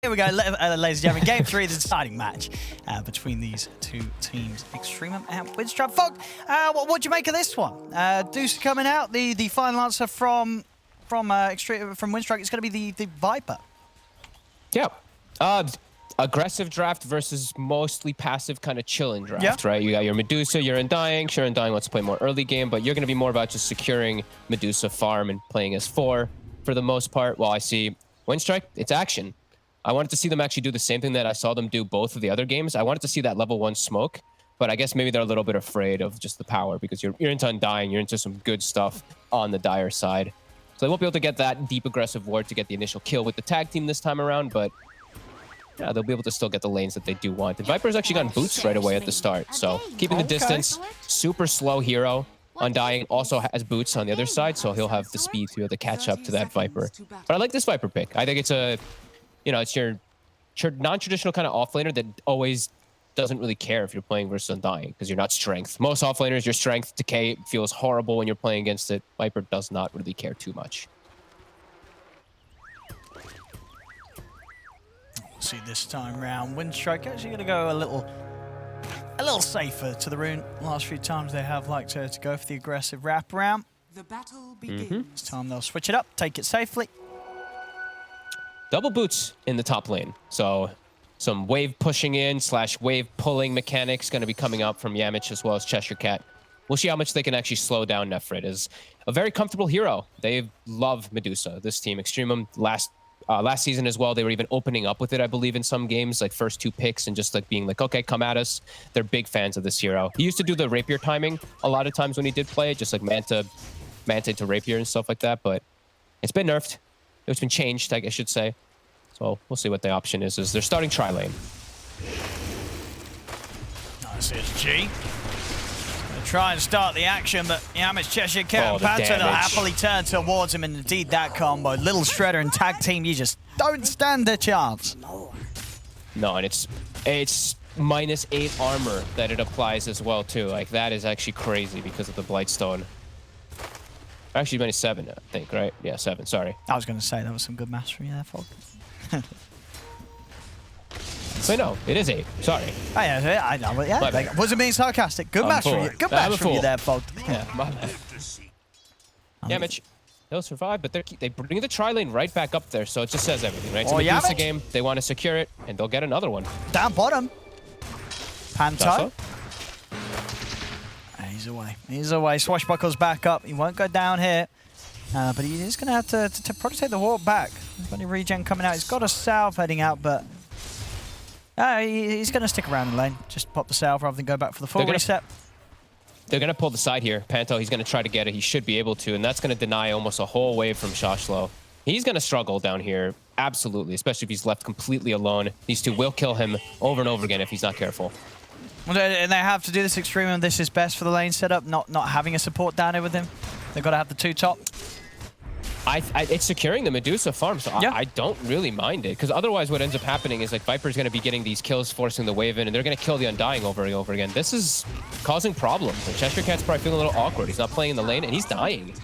Here we go, ladies and gentlemen. Game 3, the deciding match between these two teams, EXTREMUM and Winstrike. Fog, what do you make of this one? Deuce coming out. The final answer from Winstrike is going to be the Viper. Yeah. Aggressive draft versus mostly passive kind of chilling draft, right? You got your Medusa, your Undying. Sure, Undying wants to play more early game, but you're going to be more about just securing Medusa farm and playing as 4 for the most part. While I see Winstrike, it's action. I wanted to see them actually do the same thing that I saw them do both of the other games. I wanted to see that level 1 smoke, but I guess maybe they're a little bit afraid of just the power because you're into Undying, you're into some good stuff on the Dire side. So they won't be able to get that deep aggressive ward to get the initial kill with the tag team this time around, but yeah, they'll be able to still get the lanes that they do want. And Viper's actually gotten boots right away at the start, so keeping the distance, super slow hero. Undying also has boots on the other side, so he'll have the speed to be able to catch up to that Viper. But I like this Viper pick. I think it's a, you know, it's your non-traditional kind of offlaner that always doesn't really care if you're playing versus Undying because you're not strength. Most offlaners, your strength decay feels horrible when you're playing against it. Viper does not really care too much. See this time round, Winstrike actually going to go a little safer to the rune. Last few times they have liked to go for the aggressive wraparound. The battle begins. This time they'll switch it up, take it safely. Double boots in the top lane, so some wave pushing in / wave pulling mechanics going to be coming up from Yamich as well as Cheshire Cat. We'll see how much they can actually slow down Nefrit. Is a very comfortable hero. They love Medusa. This team, EXTREMUM, last season as well, they were even opening up with it, I believe, in some games, like first 2 picks and just like being like, okay, come at us. They're big fans of this hero. He used to do the rapier timing a lot of times when he did play it, just like Manta to rapier and stuff like that, but it's been nerfed. It's been changed, I should say. So we'll see what the option is. They're starting tri-lane. Nice, it's G. They'll try and start the action, but Yamich, Cheshire Cat, and Panther, they'll happily turn towards him, and indeed that combo. Little Shredder and tag team, you just don't stand a chance. No, and it's -8 armor that it applies as well, too. Like, that is actually crazy because of the Blightstone. Actually, -7, I think, right? Yeah, 7, sorry. I was going to say, that was some good maths from you there, Fog. Wait, no, it is 8. Sorry. Oh, yeah, I know. Yeah, like, wasn't being sarcastic. Good match from you. Good match from you there, Fog. Yeah, my bad. Yamich, they'll survive, but they bring the tri-lane right back up there, so it just says everything, right? It's a Medusa game. They want to secure it, and they'll get another one. Down bottom. Panto. He's away. He's away. Swashbuckle's back up. He won't go down here. But he is going to have to probably take the walk back. There's plenty of regen coming out. He's got a salve heading out, but he's going to stick around the lane. Just pop the salve rather than go back for the full reset. They're going to pull the side here. Panto, he's going to try to get it. He should be able to, and that's going to deny almost a whole wave from Shashlo. He's going to struggle down here, absolutely, especially if he's left completely alone. These two will kill him over and over again if he's not careful. And they have to do this EXTREMUM. This is best for the lane setup, not having a support down here with him. They've got to have the 2 top. It's securing the Medusa farm, so I don't really mind it. Because otherwise what ends up happening is like Viper's going to be getting these kills, forcing the wave in, and they're going to kill the Undying over and over again. This is causing problems. And Cheshire Cat's probably feeling a little awkward. He's not playing in the lane, and he's dying.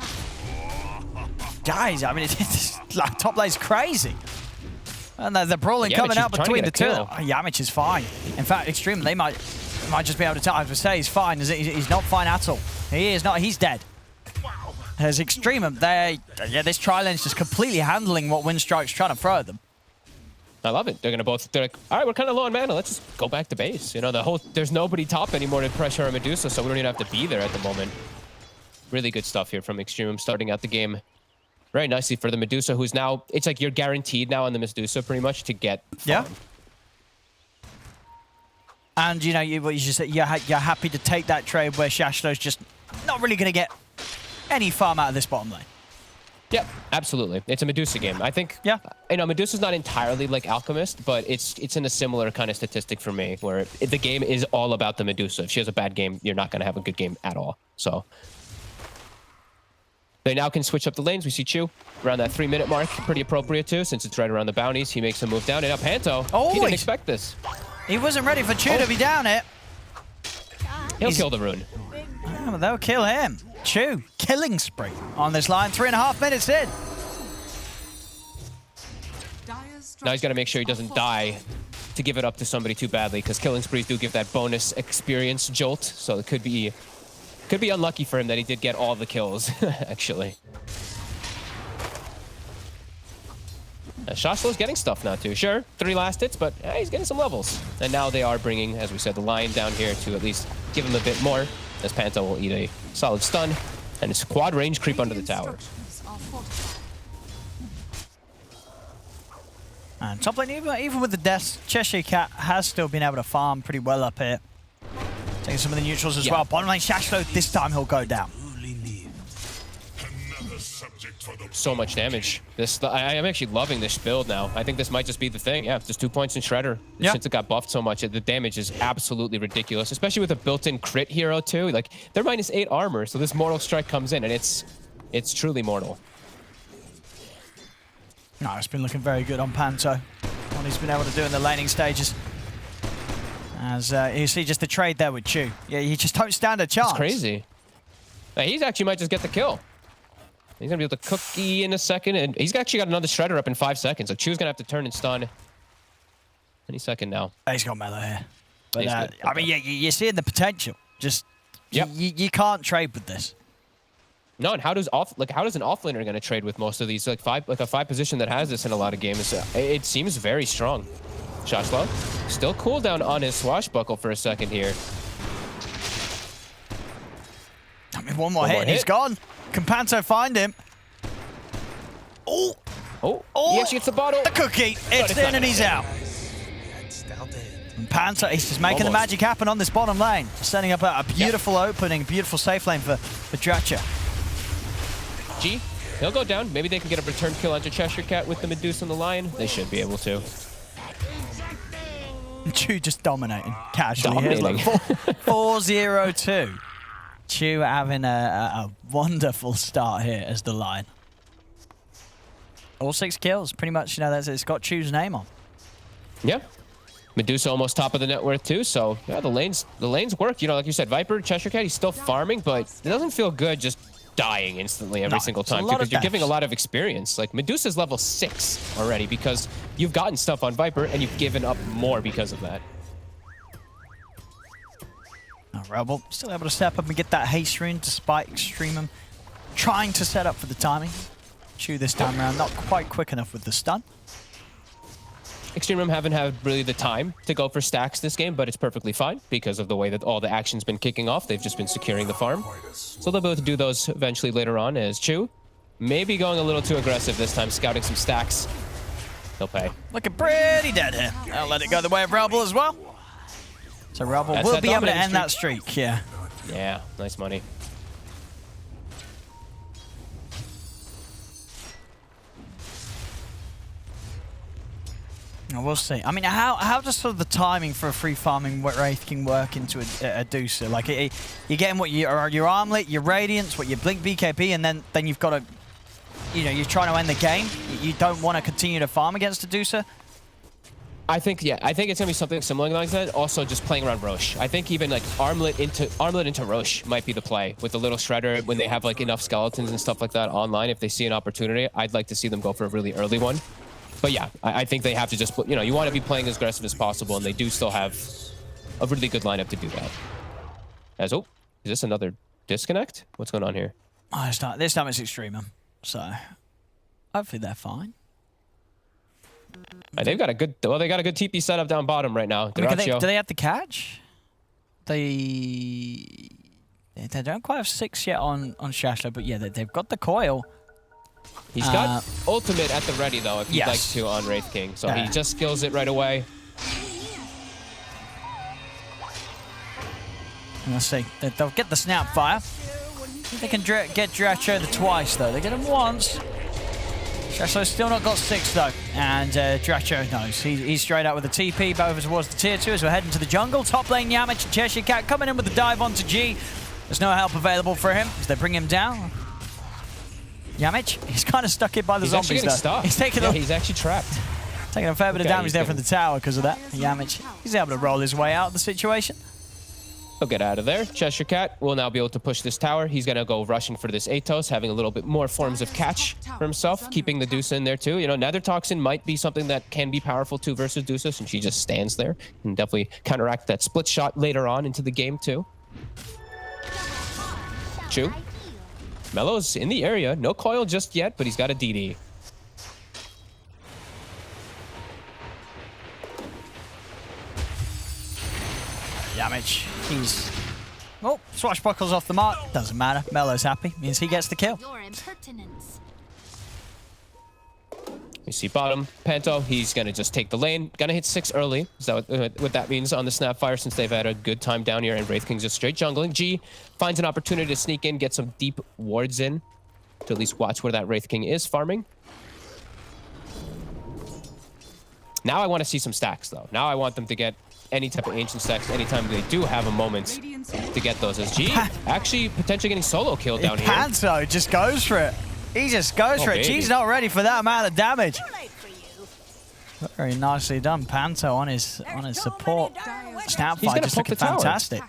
Guys, I mean, it's like top lane's crazy. And they're brawling coming out between the two. Yamich is fine. In fact, EXTREMUM, they might just be able to tell. I would say he's fine. He's not fine at all. He is not. He's dead. As EXTREMUM, this tri-lane's just completely handling what Winstrike's trying to throw at them. I love it. They're like, all right, we're kind of low on mana. Let's just go back to base. You know, there's nobody top anymore to pressure our Medusa, so we don't even have to be there at the moment. Really good stuff here from EXTREMUM starting out the game very nicely for the Medusa, who's now, it's like you're guaranteed now on the Medusa pretty much to get farm. And you know, you're happy to take that trade where Shashlo's just not really going to get any farm out of this bottom lane. Yeah, absolutely. It's a Medusa game. I think, you know, Medusa's not entirely like Alchemist, but it's in a similar kind of statistic for me, where the game is all about the Medusa. If she has a bad game, you're not going to have a good game at all. So they now can switch up the lanes. We see Chu around that 3-minute mark. Pretty appropriate too, since it's right around the bounties. He makes a move down, and now Panto, he didn't expect this. He wasn't ready for Chu to be down it. He'll kill the rune. Oh, well, they'll kill him. Chu, killing spree on this line. 3.5 minutes in. Now he's got to make sure he doesn't die to give it up to somebody too badly, because killing sprees do give that bonus experience jolt. So it could be unlucky for him that he did get all the kills, actually. Shashlo's getting stuff now too. Sure, 3 last hits, but he's getting some levels. And now they are bringing, as we said, the Lion down here to at least give him a bit more, as Panta will eat a solid stun and his quad range creep under the tower. And top lane, even with the deaths, Cheshire Cat has still been able to farm pretty well up here. Taking some of the neutrals as well. Bottom lane, Shashlo, this time he'll go down. So much damage. I am actually loving this build now. I think this might just be the thing. Yeah, just 2 points in Shredder. Yeah. Since it got buffed so much, the damage is absolutely ridiculous, especially with a built-in crit hero too. Like, they're -8 armor, so this Mortal Strike comes in, and it's truly mortal. No, it's been looking very good on Panto. What he's been able to do in the laning stages. As you see just the trade there with Chu. Yeah, you just don't stand a chance. It's crazy. Now, he's actually might just get the kill. He's going to be able to cookie in a second, and he's actually got another Shredder up in 5 seconds. So Chu's going to have to turn and stun any second now. He's got Mellow here. But, I mean, yeah, you're seeing the potential. Just, you can't trade with this. No, and how does an offlaner going to trade with most of these? Like a 5 position that has this in a lot of games. It seems very strong. Shashlo, still cooldown on his swashbuckle for a second here. I mean, one more hit and he's gone. Can Panto find him? Oh, he actually gets the bottle. The cookie. It's in and he's out. And Panto, he's just making the magic happen on this bottom lane. Setting up a beautiful opening, beautiful safe lane for Dratcher. G, he'll go down. Maybe they can get a return kill onto Cheshire Cat with the Medusa and the Lion. They should be able to. Chu just dominating casually. Dominating. 4-0-2. Chu having a wonderful start here as the Lion. All 6 kills, pretty much. You know, it's got Chu's name on. Yeah. Medusa almost top of the net worth too. So yeah, the lanes work. You know, like you said, Viper, Cheshire Cat, he's still farming, but it doesn't feel good just dying instantly every single time, because you're giving a lot of experience. Like, Medusa's level 6 already because you've gotten stuff on Viper and you've given up more because of that. Rebel still able to step up and get that haste rune despite EXTREMUM trying to set up for the timing. Chu this time around, not quite quick enough with the stun. EXTREMUM haven't had really the time to go for stacks this game, but it's perfectly fine because of the way that all the action's been kicking off. They've just been securing the farm. So they'll be able to do those eventually later on, as Chu maybe going a little too aggressive this time, scouting some stacks. He'll pay. Looking pretty dead here. I'll let it go the way of Rebel as well. So Rebel will be able to end that streak, yeah. Yeah, nice money. We'll see. I mean, how does sort of the timing for a free farming Wraith King work into a Deucer? Like, you're getting what your Armlet, your Radiance, what your Blink BKB, and then you've got to, you know, you're trying to end the game. You don't want to continue to farm against a Deucer. I think it's gonna be something similar like that. Also, just playing around Roche. I think even like Armlet into Roche might be the play with the little Shredder when they have like enough skeletons and stuff like that online. If they see an opportunity, I'd like to see them go for a really early one. But yeah, I think they have to just, you know, you want to be playing as aggressive as possible, and they do still have a really good lineup to do that. Is this another disconnect? What's going on here? Oh, this time it's EXTREMUM, so hopefully they're fine. They've got a good, they got a good TP setup down bottom right now. I mean, do they have the catch? They don't quite have 6 yet on Shashlo, but yeah, they've got the coil. He's got ultimate at the ready though, if you'd like to on Wraith King. So he just skills it right away. And let's see. They'll get the snap fire. I think they can get Dratcher twice though. They get him once. Shashlo's still not got 6 though. And Dratcher knows. He's straight out with the TP over towards the tier 2 as we're heading to the jungle. Top lane Yamich and Cheshire Cat coming in with the dive onto G. There's no help available for him as they bring him down. Yamich, he's kind of stuck in by the zombies though. Stuck. He's taking he's actually trapped. Taking a fair bit of damage there from the tower because of that. Yamich, he's able to roll his way out of the situation. He'll get out of there. Cheshire Cat will now be able to push this tower. He's going to go rushing for this Atos, having a little bit more forms of catch for himself, keeping the Deuce in there too. You know, Nether Toxin might be something that can be powerful too versus Deuce, and she just stands there and definitely counteract that split shot later on into the game too. Chew. Melo's in the area. No coil just yet, but he's got a DD. Damage. He's... Oh, swashbuckles off the mark. Doesn't matter. Melo's happy. Means he gets the kill. You see bottom. Panto, he's going to just take the lane. Going to hit 6 early. Is that what that means on the Snapfire, since they've had a good time down here, and Wraith King's just straight jungling. G finds an opportunity to sneak in, get some deep wards in, to at least watch where that Wraith King is farming. Now I want to see some stacks, though. Now I want them to get any type of ancient stacks anytime they do have a moment to get those. As G actually potentially getting solo killed down here. Panto just goes for it. He just goes for it. Baby. G's not ready for that amount of damage. Very nicely done. Panto on his support. Snapfire just looking fantastic.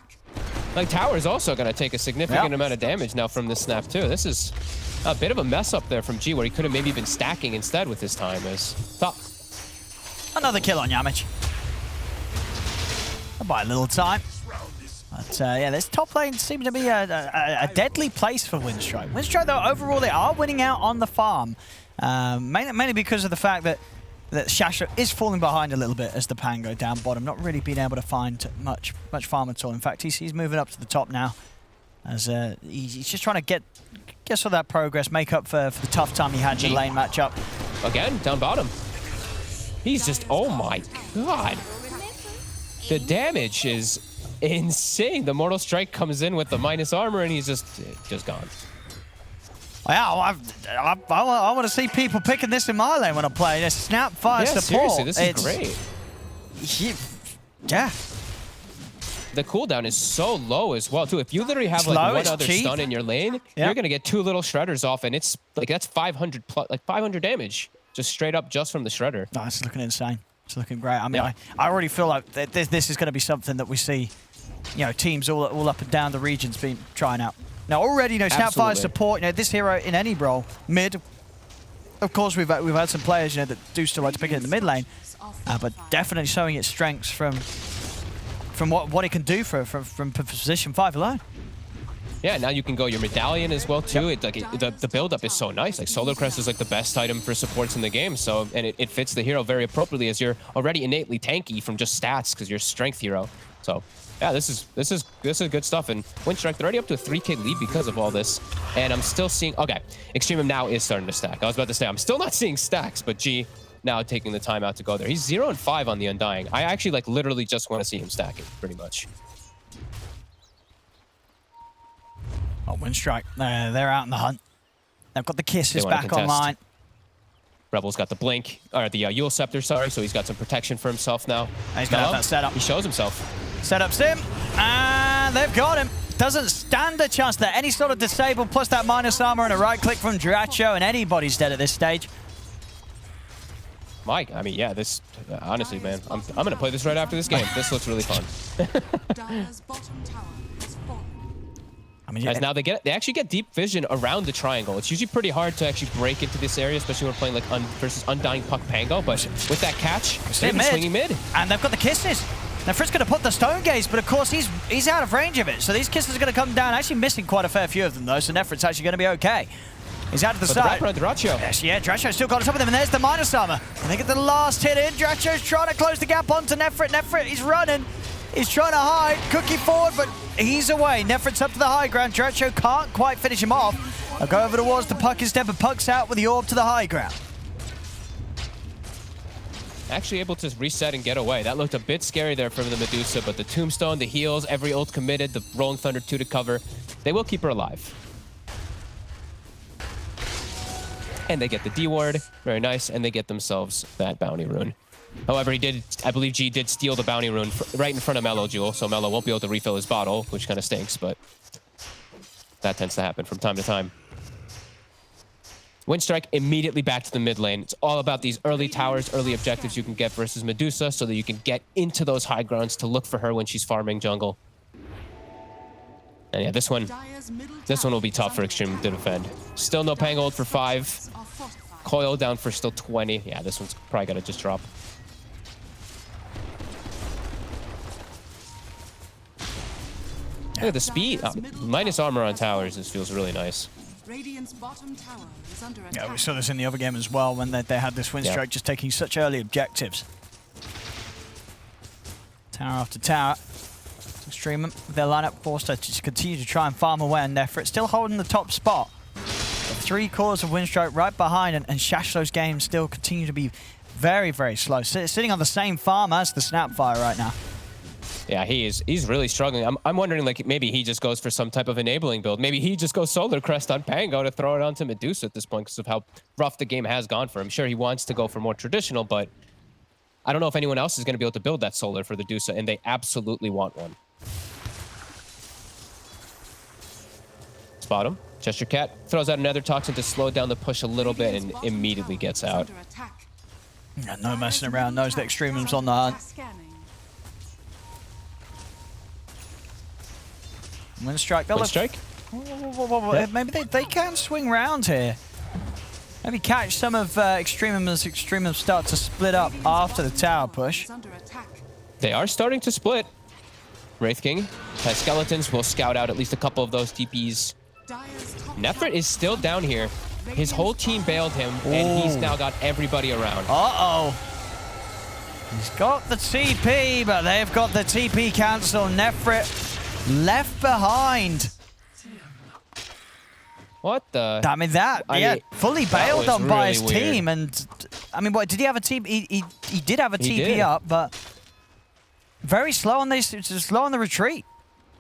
Like, tower is also going to take a significant amount of damage now from this snap too. This is a bit of a mess up there from G, where he could have maybe been stacking instead with his time. As top. Another kill on Yamich. By a little time. But yeah, this top lane seems to be a deadly place for Winstrike. Winstrike, though, overall, they are winning out on the farm. Mainly because of the fact that Shasha is falling behind a little bit as the pan go down bottom, not really being able to find much farm at all. In fact, he's moving up to the top now, as he's just trying to get some of that progress, make up for the tough time he had in the lane matchup. Again, down bottom. He's just, oh my god. The damage is insane. The Mortal Strike comes in with the minus armor, and he's just gone. Wow, I want to see people picking this in my lane when I'm playing this. Snapfire support. Seriously, this is great. Yeah. The cooldown is so low as well, too. If you literally have like one other stun in your lane, you're going to get 2 little shredders off, and it's like, that's 500 plus, like 500 damage. Just straight up just from the shredder. Oh, it's looking insane. It's looking great. I mean, I already feel like this is going to be something that we see, you know, teams all up and down the regions being trying out. Now already, you know, Snapfire support, you know, this hero in any role, mid. Of course, we've had some players, you know, that do still like to pick it in the mid lane, but definitely showing its strengths from what it can do from position 5 alone. Yeah, now you can go your medallion as well too. Yep. The build up is so nice. Like, Solar Crest is like the best item for supports in the game. So, and it fits the hero very appropriately, as you're already innately tanky from just stats because you're a strength hero. So yeah, this is good stuff. And Winstrike, they're already up to a 3K lead because of all this. And I'm still seeing, okay, EXTREMUM now is starting to stack. I was about to say I'm still not seeing stacks, but G now taking the time out to go there. He's 0 and 5 on the Undying. I actually like literally just want to see him stacking pretty much. Oh, Winstrike, they're out in the hunt. They've got the kisses back online. Rebel's got the blink, or the Yule Scepter, sorry, so he's got some protection for himself now. And he's going to have that setup. He shows himself. Setup sim, and they've got him. Doesn't stand a chance there. Any sort of disable plus that minus armor and a right click from Dota2, and anybody's dead at this stage. Mike, I mean, yeah, this, honestly, man, I'm going to play this right after this game. This looks really fun. I mean, as now they actually get deep vision around the triangle. It's usually pretty hard to actually break into this area, especially when we're playing like versus Undying Puck Pango. But with that catch, they're swinging mid. And they've got the kisses. Now Fritz going to put the Stone Gaze, but of course he's out of range of it. So these kisses are going to come down. Actually missing quite a fair few of them though. So Nefrit's actually going to be okay. He's out to the side. The Dratcho. Yes, yeah, Dratcho's still got on top of them, and there's the minus armor. And they get the last hit in. Dratcho's trying to close the gap onto Nefrit. Nefrit, he's running. He's trying to hide. Cookie forward, but he's away. Nefrit's up to the high ground. Dratcho can't quite finish him off. I'll go over towards the Puck instead, but Puck's out with the orb to the high ground. Actually able to reset and get away. That looked a bit scary there from the Medusa, but the Tombstone, the heals, every ult committed, the Rolling Thunder 2 to cover. They will keep her alive. And they get the D-Ward. Very nice. And they get themselves that bounty rune. However, he did, I believe G did steal the bounty rune right in front of Melo Jewel, so Melo won't be able to refill his bottle, which kind of stinks, but that tends to happen from time to time. Winstrike immediately back to the mid lane. It's all about these early towers, early objectives you can get versus Medusa, so that you can get into those high grounds to look for her when she's farming jungle. And yeah, this one will be tough for Extreme to defend. Still no Pang ult for 5. Coil down for still 20. Yeah, this one's probably got to just drop. Look at the speed. Minus armor on towers. This feels really nice. Yeah, we saw this in the other game as well when they had this Winstrike just taking such early objectives. Tower after tower. EXTREMUM with their lineup forced to just continue to try and farm away on Nefrit. Still holding the top spot. 3 cores of Winstrike right behind, and Shashlo's games still continue to be very, very slow. Sitting on the same farm as the Snapfire right now. Yeah, he's really struggling. I'm wondering, like, maybe he just goes for some type of enabling build. Maybe he just goes Solar Crest on Pango to throw it onto Medusa at this point because of how rough the game has gone for him. Sure, he wants to go for more traditional, but I don't know if anyone else is going to be able to build that Solar for the Medusa, and they absolutely want one. Spot him. Cheshire Cat throws out another Toxin to slow down the push a little bit and immediately gets out. Yeah, no messing around. Knows that EXTREMUM's on the hunt. Winstrike. Winstrike? Maybe they can swing round here. Maybe catch some of EXTREMUM as EXTREMUM start to split up after the tower push. They are starting to split. Wraith King has skeletons. Will scout out at least a couple of those TPs. Nefrit is still down here. His whole team bailed him, and he's now got everybody around. Uh-oh. He's got the TP, but they've got the TP cancel. Nefrit left behind. What the? I mean, fully bailed on by his team. And, I mean, what, did he have a TP? He did have a TP up, but very slow on this, slow on the retreat.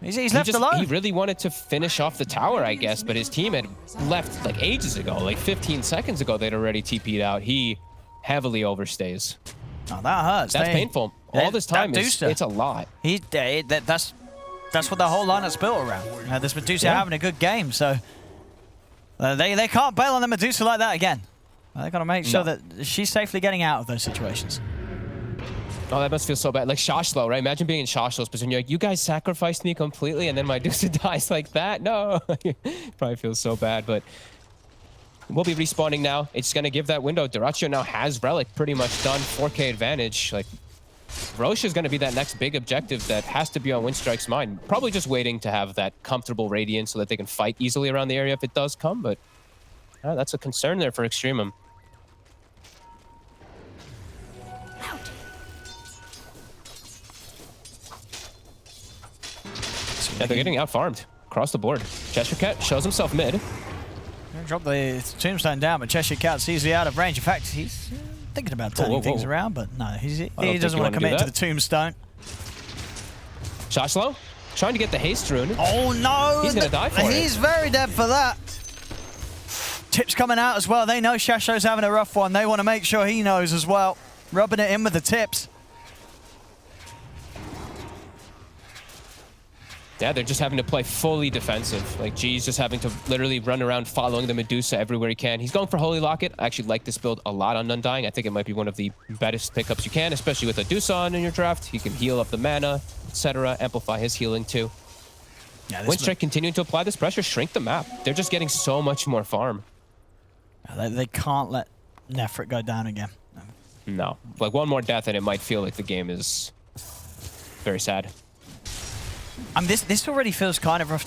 He's left alone. He really wanted to finish off the tower, I guess, but his team had left like ages ago, like 15 seconds ago. They'd already TP'd out. He heavily overstays. Oh, that hurts. That's painful. All this time it's a lot. That's what the whole lineup's built around. This Medusa having a good game, so they can't bail on the Medusa like that again. They got to make sure that she's safely getting out of those situations. Oh, that must feel so bad. Like Shashlo, right? Imagine being in Shashlo's position. You're like, you guys sacrificed me completely, and then my Medusa dies like that? No. Probably feels so bad, but we'll be respawning now. It's going to give that window. Dyrachyo now has Relic pretty much done. 4K advantage. Like, Roche is going to be that next big objective that has to be on Winstrike's mind. Probably just waiting to have that comfortable Radiant so that they can fight easily around the area if it does come, but that's a concern there for EXTREMUM. Yeah, they're getting out-farmed across the board. Cheshire Cat shows himself mid. Drop the tombstone down, but Cheshire Cat's easily out of range. In fact, he's thinking about turning things around, but no, he doesn't want to commit to the tombstone. Shashlo trying to get the haste rune. Oh no! He's gonna die for it. He's very dead for that. Tips coming out as well. They know Shashlo's having a rough one. They want to make sure he knows as well. Rubbing it in with the tips. Yeah, they're just having to play fully defensive. Like, G's just having to literally run around following the Medusa everywhere he can. He's going for Holy Locket. I actually like this build a lot on Undying. I think it might be one of the best pickups you can, especially with a Doosan in your draft. He can heal up the mana, etc., amplify his healing too. Yeah, Winstrike continuing to apply this pressure, shrink the map. They're just getting so much more farm. They can't let Nefrit go down again. No. Like, one more death and it might feel like the game is very sad. This already feels kind of rough.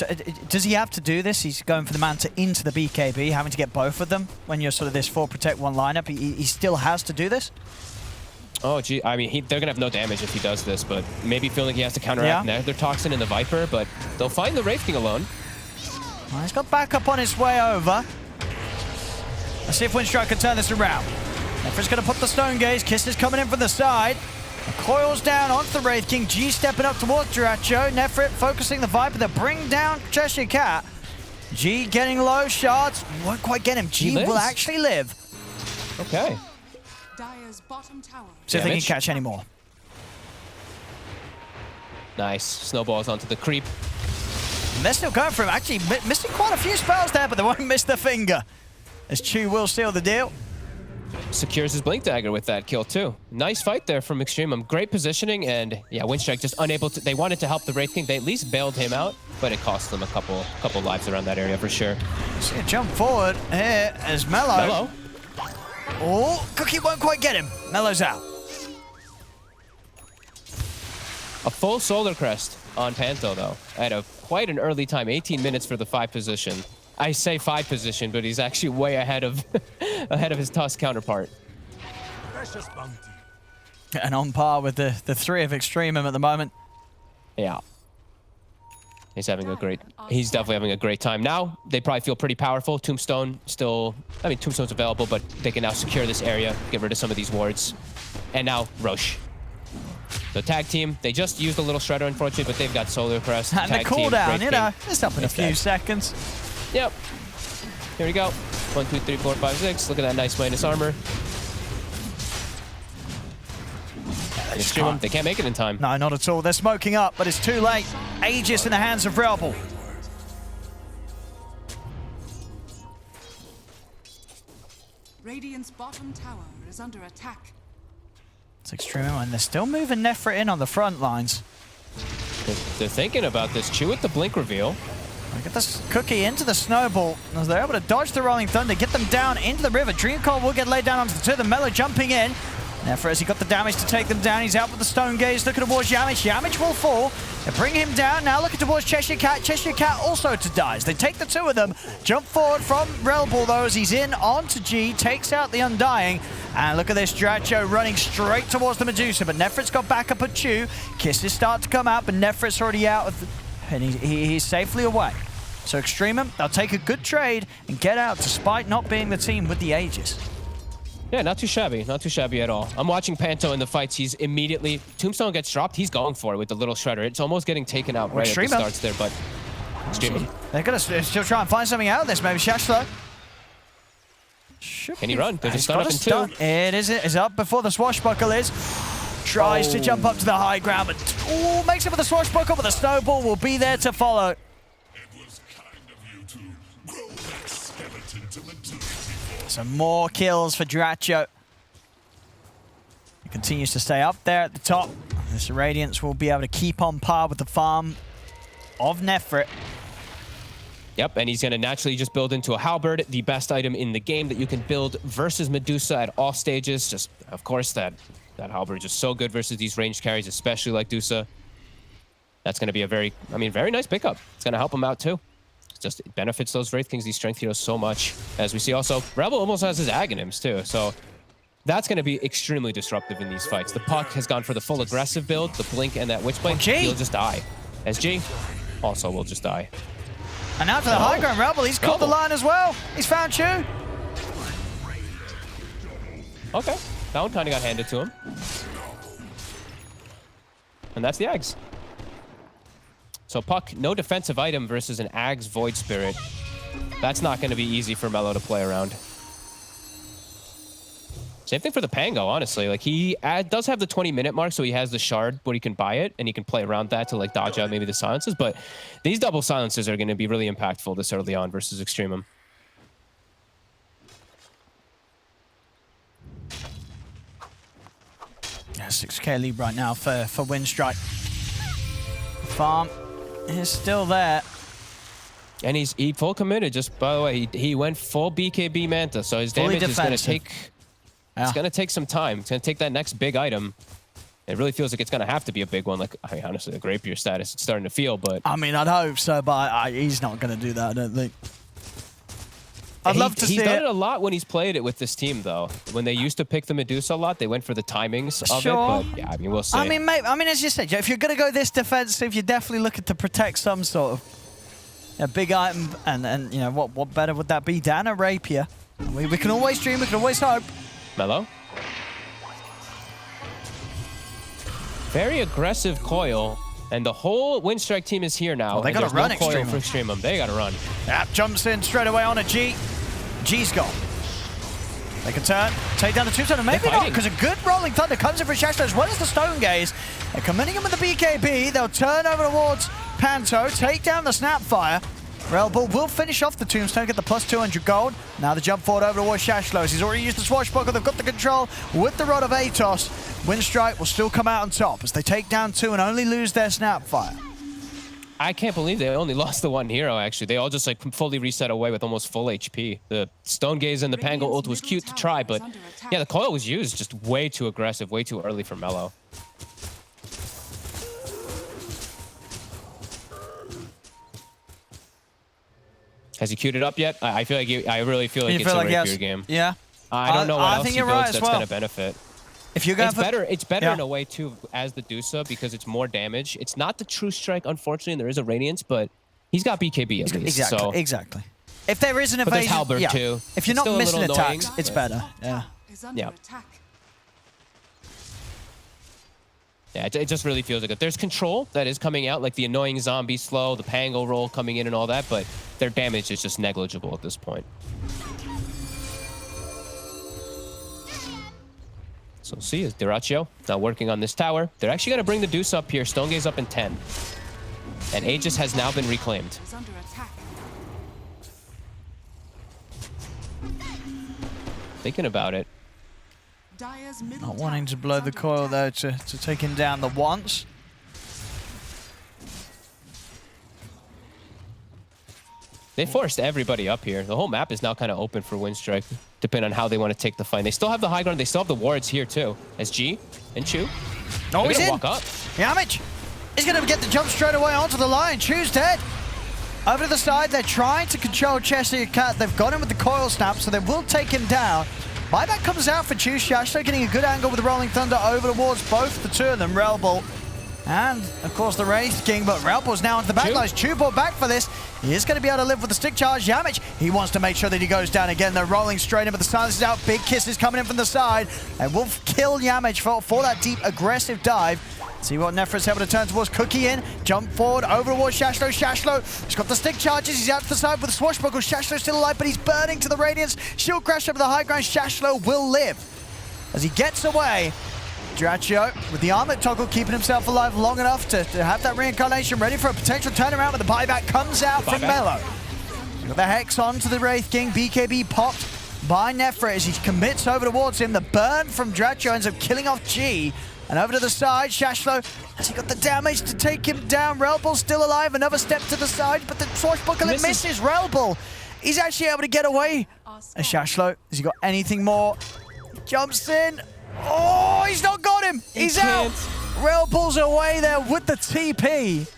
Does he have to do this? He's going for the Manta into the BKB, having to get both of them when you're sort of this 4 protect 1 lineup. He still has to do this? Oh, gee. I mean, they're going to have no damage if he does this, but maybe feeling like he has to counteract their Toxin and the Viper, but they'll find the Wraith King alone. Well, he's got backup on his way over. Let's see if Winstrike can turn this around. Nefrit's going to put the Stone Gaze. Kiss is coming in from the side. Coils down onto the Wraith King. G stepping up towards Dyrachyo. Nefrit focusing the Viper to bring down Cheshire Cat. G getting low shards. Won't quite get him. G will actually live. Okay. See if they can catch any more. Nice. Snowballs onto the creep. And they're still going for him. Actually missing quite a few spells there, but they won't miss the finger. As Chu will seal the deal. secures his Blink Dagger with that kill too. Nice fight there from EXTREMUM. Great positioning, and yeah, Winstrike just unable to. They wanted to help the Wraith King. They at least bailed him out, but it cost them a couple lives around that area for sure. See a jump forward here as Mellow. Oh, Cookie won't quite get him. Mellow's out. A full Solar Crest on Panto though at quite an early time. 18 minutes for the 5 position. I say 5 position, but he's actually way ahead of his Tusk counterpart. And on par with the 3 of EXTREMUM at the moment. Yeah. He's definitely having a great time. Now, they probably feel pretty powerful. Tombstone still, Tombstone's available, but they can now secure this area, get rid of some of these wards. And now, Roche. The tag team, they just used a little Shredder, unfortunately, but they've got Solar Crest. And the cooldown, you know, it's up in a few seconds. Yep. Here we go. 1, 2, 3, 4, 5, 6. Look at that nice minus armor. They can't make it in time. No, not at all. They're smoking up, but it's too late. Aegis in the hands of Rebel. Radiant's bottom tower is under attack. It's EXTREMUM, and they're still moving Nefrit in on the front lines. They're thinking about this. Chew with the blink reveal. Get this Cookie into the snowball. As they're able to dodge the Rolling Thunder, get them down into the river. Dreamcold will get laid down onto the 2. The Mellow jumping in. Nefrit, as he got the damage to take them down, he's out with the Stone Gaze, looking towards Yamich. Yamich will fall. They bring him down, now looking towards Cheshire Cat. Cheshire Cat also to die. As they take the 2 of them, jump forward from Relball though, as he's in onto G, takes out the Undying. And look at this, Dracho running straight towards the Medusa, but Nefrit's got back up at Chew. Kisses start to come out, but Nefrit's already out, and he's safely away. So EXTREMUM, they'll take a good trade and get out despite not being the team with the Aegis. Yeah, not too shabby. Not too shabby at all. I'm watching Panto in the fights. He's immediately... Tombstone gets dropped. He's going for it with the little Shredder. It's almost getting taken out right at the starts there, but... EXTREMUM. They're going to still try and find something out of this. Maybe Shashlo. Can he run? There's a stun up in 2. It is up before the swashbuckle is. Tries to jump up to the high ground, but makes it with the swashbuckle, but the snowball will be there to follow. Some more kills for Dracho. He continues to stay up there at the top. This Radiance will be able to keep on par with the farm of Nefrit. Yep, and he's going to naturally just build into a Halberd, the best item in the game that you can build versus Medusa at all stages. Just, of course, that Halberd is just so good versus these ranged carries, especially like Dusa. That's going to be a very nice pickup. It's going to help him out too. Just it benefits those Wraith Kings, these strength heroes so much. As we see also, Rebel almost has his Aghanims too, so that's going to be extremely disruptive in these fights. The Puck has gone for the full aggressive build, the Blink and that Witchblade, he'll just die. SG also will just die. And now to the high ground, Rebel, he's caught the line as well. He's found Chew. Okay, that one kind of got handed to him. And that's the Ags. So Puck, no defensive item versus an Ags Void Spirit. That's not going to be easy for Mellow to play around. Same thing for the Pango, honestly. Like, he does have the 20-minute mark, so he has the shard where he can buy it, and he can play around that to, like, dodge out maybe the silences. But these double silences are going to be really impactful this early on versus EXTREMUM. Yeah, 6k lead right now for Winstrike. Farm is still there. And he full committed. Just by the way, he went full BKB Manta, so his damage is going to take. It's going to take some time. It's going to take that next big item. It really feels like it's going to have to be a big one. Like, I mean, honestly, the Grapier status, it's starting to feel, but... I mean, I'd hope so, but he's not going to do that, I don't think. I'd love to see it. He's done it a lot when he's played it with this team, though. When they used to pick the Medusa a lot, they went for the timings of it, but yeah, I mean, we'll see. I mean, as you said, if you're going to go this defensive, you're definitely looking to protect some sort of big item, and you know, what better would that be than a Rapier? We can always dream, we can always hope. Mellow. Very aggressive coil, and the whole Winstrike team is here now. Oh, they got to run coil for EXTREMUM. They got to run. Yep, jumps in straight away on a G. G's gone. They can turn, take down the Tombstone, and maybe not, because a good Rolling Thunder comes in for Shashlo as well as the Stone Gaze. They're committing him with the BKB. They'll turn over towards Panto, take down the Snapfire. Red Bull will finish off the tombstone, get the plus 200 gold. Now the jump forward over towards Shashlos. He's already used the swashbuckle. They've got the control with the Rod of Atos. Winstrike will still come out on top as they take down 2 and only lose their Snapfire. I can't believe they only lost the 1 hero, actually. They all just like fully reset away with almost full HP. The Stone Gaze and the Pango ult was cute to try, but yeah, the coil was used just way too aggressive, way too early for Mellow. Has he queued it up yet? I feel like I really feel like it's a rapier game. Yeah. I don't know what else think he you're builds right that's going to benefit. If you're going it's better in a way too as the Dusa because it's more damage. It's not the true strike, unfortunately, and there is a Radiance, but he's got BKB at least. Exactly. So. Exactly. If there is an But there's evasion, Halberd too. If you're It's not missing attacks, annoying, it's better. Yeah. Yeah. Yeah, it just really feels like it. There's control that is coming out, like the annoying zombie slow, the Pango roll coming in and all that, but their damage is just negligible at this point. So see, is Dyrachyo now working on this tower. They're actually going to bring the Deuce up here. Stone Gaze up in 10. And Aegis has now been reclaimed. Thinking about it. Not wanting to blow the coil though to take him down the once. They forced everybody up here. The whole map is now kind of open for Winstrike, depending on how they want to take the fight. They still have the high ground. They still have the wards here too, as G and Chu. Oh, he's in. Walk up. Yamich is going to get the jump straight away onto the line. Chu's dead. Over to the side, they're trying to control Chester Cat. They've got him with the coil snap, so they will take him down. Buyback comes out for Chu. Shashlo getting a good angle with the Rolling Thunder over towards both the 2 of them, Relbull and, of course, the Wraith King. But Relbull's now into the backlines. Chu brought back for this. He is going to be able to live with the stick charge. Yamich, he wants to make sure that he goes down again. They're rolling straight in, but the silence is out. Big kisses coming in from the side. And will kill Yamich for that deep, aggressive dive. See what Nefra's able to turn towards. Cookie in, jump forward, over towards Shashlo. Shashlo, he's got the stick charges. He's out to the side with the swashbuckle. Shashlo's still alive, but he's burning to the Radiance. Shield crash over the high ground. Shashlo will live. As he gets away, Dyrachyo with the armor toggle, keeping himself alive long enough to have that reincarnation ready for a potential turnaround, but the buyback comes out from Mellow. Got the Hex onto the Wraith King. BKB popped by Nefra as he commits over towards him. The burn from Dyrachyo ends up killing off G. And over to the side, Shashlo, has he got the damage to take him down? Relbull's still alive, another step to the side, but the swashbuckle misses Relbull. He's actually able to get away. And Shashlo, has he got anything more? He jumps in. Oh, he's not got him. He's out. Relbull's away there with the TP.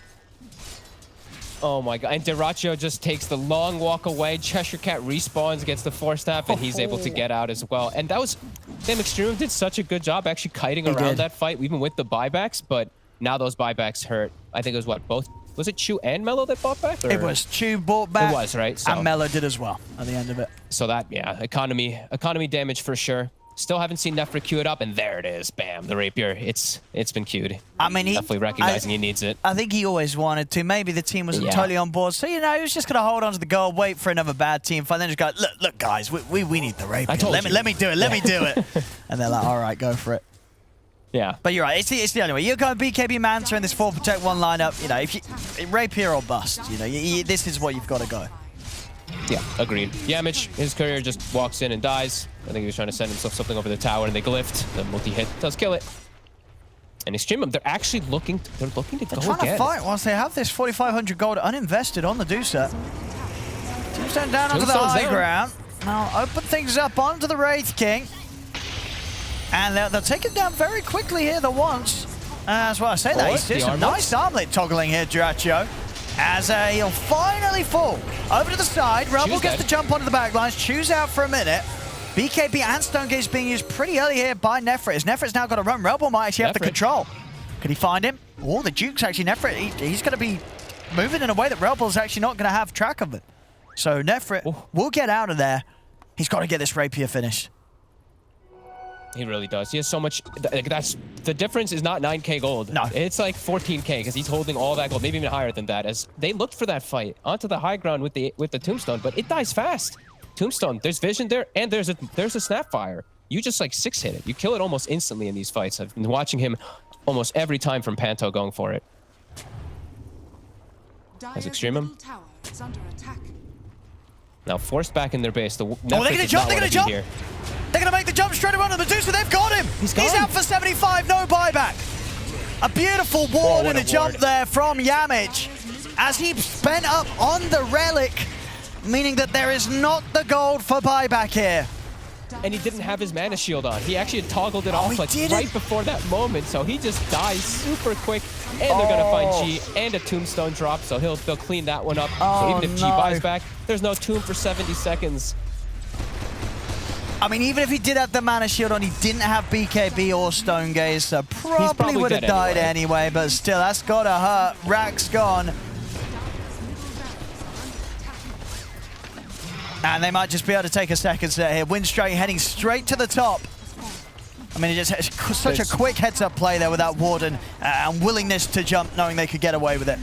Oh my god, and Dyrachyo just takes the long walk away. Cheshire Cat respawns, gets the Force Staff, and he's able to get out as well. And that was, damn, EXTREMUM did such a good job actually kiting around that fight, even with the buybacks, but now those buybacks hurt. I think it was what, both, was it Chu and Mellow that bought back? Or? It was Chu bought back. It was, right? So, and Mellow did as well at the end of it. So that, yeah, economy damage for sure. Still haven't seen Nefra queue it up, and there it is. Bam, the rapier. It's been queued. I mean, definitely recognizing he needs it. I think he always wanted to. Maybe the team wasn't totally on board. So, you know, he was just going to hold on to the goal, wait for another bad team fight, then just go, look, guys, we need the rapier. Let me do it. Let me do it. And they're like, all right, go for it. Yeah. But you're right. It's the only way. You're going BKB Manta in this 4 Protect 1 lineup. You know, if you rapier or bust, you know, this is what you've got to go. Yeah, agreed. Yamich, his courier just walks in and dies. I think he was trying to send himself something over the tower, and they glyphed. The multi-hit does kill it. And EXTREMUM, they're actually looking to go again. They're trying to fight once they have this 4,500 gold uninvested on the Dusa. Tombstone down onto the high ground. Now open things up onto the Wraith King. And they'll take him down very quickly here, the once. As well, I say that, he's doing some nice armlet toggling here, Dyrachyo. As he'll finally fall. Over to the side, Relbull gets the jump onto the backlines, Chu's out for a minute. BKB and Stone Gaze being used pretty early here by Nefra. As Nefra's now got to run, Relbull might actually have the control. Could he find him? Oh, the Duke's actually Nefra. He's going to be moving in a way that Relbull's actually not going to have track of it. So Nefra will get out of there. He's got to get this rapier finished. He really does. He has so much. That's the difference is not 9k gold. No, it's like 14k because he's holding all that gold, maybe even higher than that. As they looked for that fight onto the high ground with the Tombstone, but it dies fast. Tombstone, there's vision there, and there's a Snapfire. You just like 6-hit it. You kill it almost instantly in these fights. I've been watching him almost every time from Panto going for it. As EXTREMUM is under attack. Now forced back in their base. The they're going to jump, they're going to jump. Here. They're going to make the jump straight around the Medusa. They've got him. He's out for 75, no buyback. A beautiful ward and a jump there from Yamich as he spent up on the relic, meaning that there is not the gold for buyback here. And he didn't have his mana shield on. He actually had toggled it off like right before that moment, so he just dies super quick. And they're gonna find G and a tombstone drop, so they'll clean that one up. So even if G buys back, there's no tomb for 70 seconds. I mean, even if he did have the mana shield on, he didn't have BKB or Stone Gaze, so probably would have died anyway, but still, that's gotta hurt. Rack's gone. And they might just be able to take a second set here. Winstrike heading straight to the top. I mean, it's such a quick heads-up play there with that Warden and willingness to jump, knowing they could get away with it.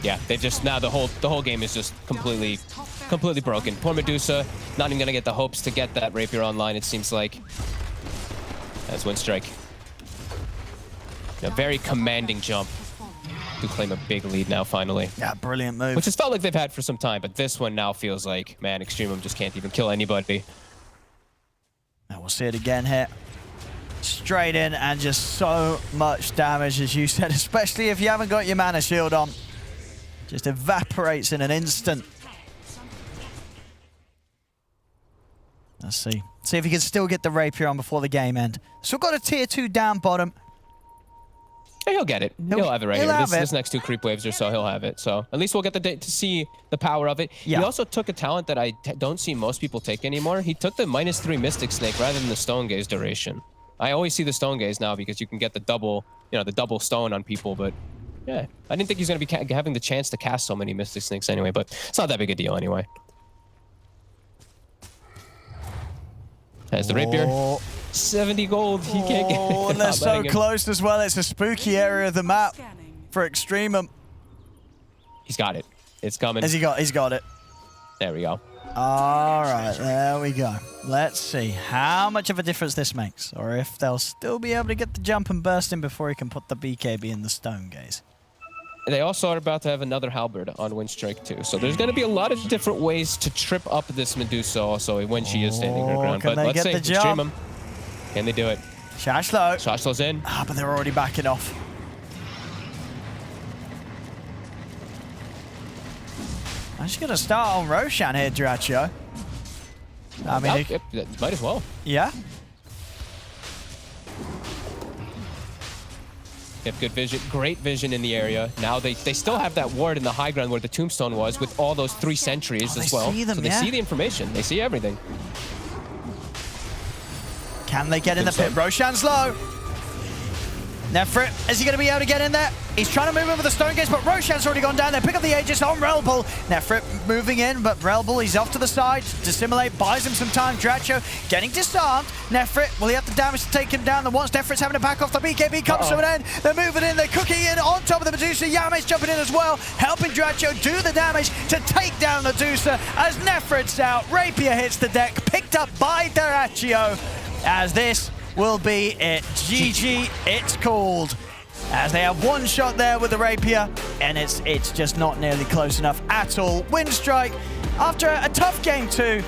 Yeah, they just now the whole game is just completely broken. Poor Medusa, not even gonna get the hopes to get that rapier online. It seems like. That's Winstrike. A very commanding jump to claim a big lead now finally. Yeah, brilliant move. Which has felt like they've had for some time, but this one now feels like, man, EXTREMUM just can't even kill anybody. Now we'll see it again here. Straight in and just so much damage, as you said, especially if you haven't got your mana shield on. Just evaporates in an instant. Let's see. See if he can still get the rapier on before the game end. Still got a tier 2 down bottom. Yeah, he'll get it. He'll have it right here. This next 2 creep waves or so, he'll have it. So at least we'll get to see the power of it. Yeah. He also took a talent that I don't see most people take anymore. He took the -3 Mystic Snake rather than the Stone Gaze duration. I always see the Stone Gaze now because you can get the double, the double stone on people. But yeah, I didn't think he's going to be having the chance to cast so many Mystic Snakes anyway. But it's not that big a deal anyway. Has the rapier. 70 gold. He can't get it. Oh, and they're so close as well. It's a spooky area of the map for EXTREMUM. He's got it. It's coming. He's got it. There we go. All right, there we go. Let's see how much of a difference this makes, or if they'll still be able to get the jump and burst in before he can put the BKB in the Stone Gaze. They also are about to have another halberd on Winstrike too, so there's going to be a lot of different ways to trip up this Medusa also when she is standing her ground. But let's see, EXTREMUM, can they do it? Shashlo. Shashlo's in. Ah, but they're already backing off. I'm just going to start on Roshan here, Draccio. I mean, might as well. Yeah. They have good vision, great vision in the area. Now they still have that ward in the high ground where the tombstone was with all those 3 sentries as well. See them, so they see the information. They see everything. Can they get in the pit? Roshan's low. Nefrit, is he going to be able to get in there? He's trying to move over the Stone Gaze, but Roshan's already gone down there. Pick up the Aegis on Relbull. Nefrit moving in, but Relbull, he's off to the side. Dissimulate, buys him some time. Draccio getting disarmed. Nefrit, will he have the damage to take him down? The once Nefrit's having to back off, the BKB comes to an end. They're moving in, they're cooking in on top of the Medusa. Yamich jumping in as well, helping Draccio do the damage to take down the Medusa as Nefrit's out. Rapier hits the deck, picked up by Draccio, as this will be it. GG, it's called. As they have one shot there with the rapier, and it's just not nearly close enough at all. Winstrike, after a tough game 2,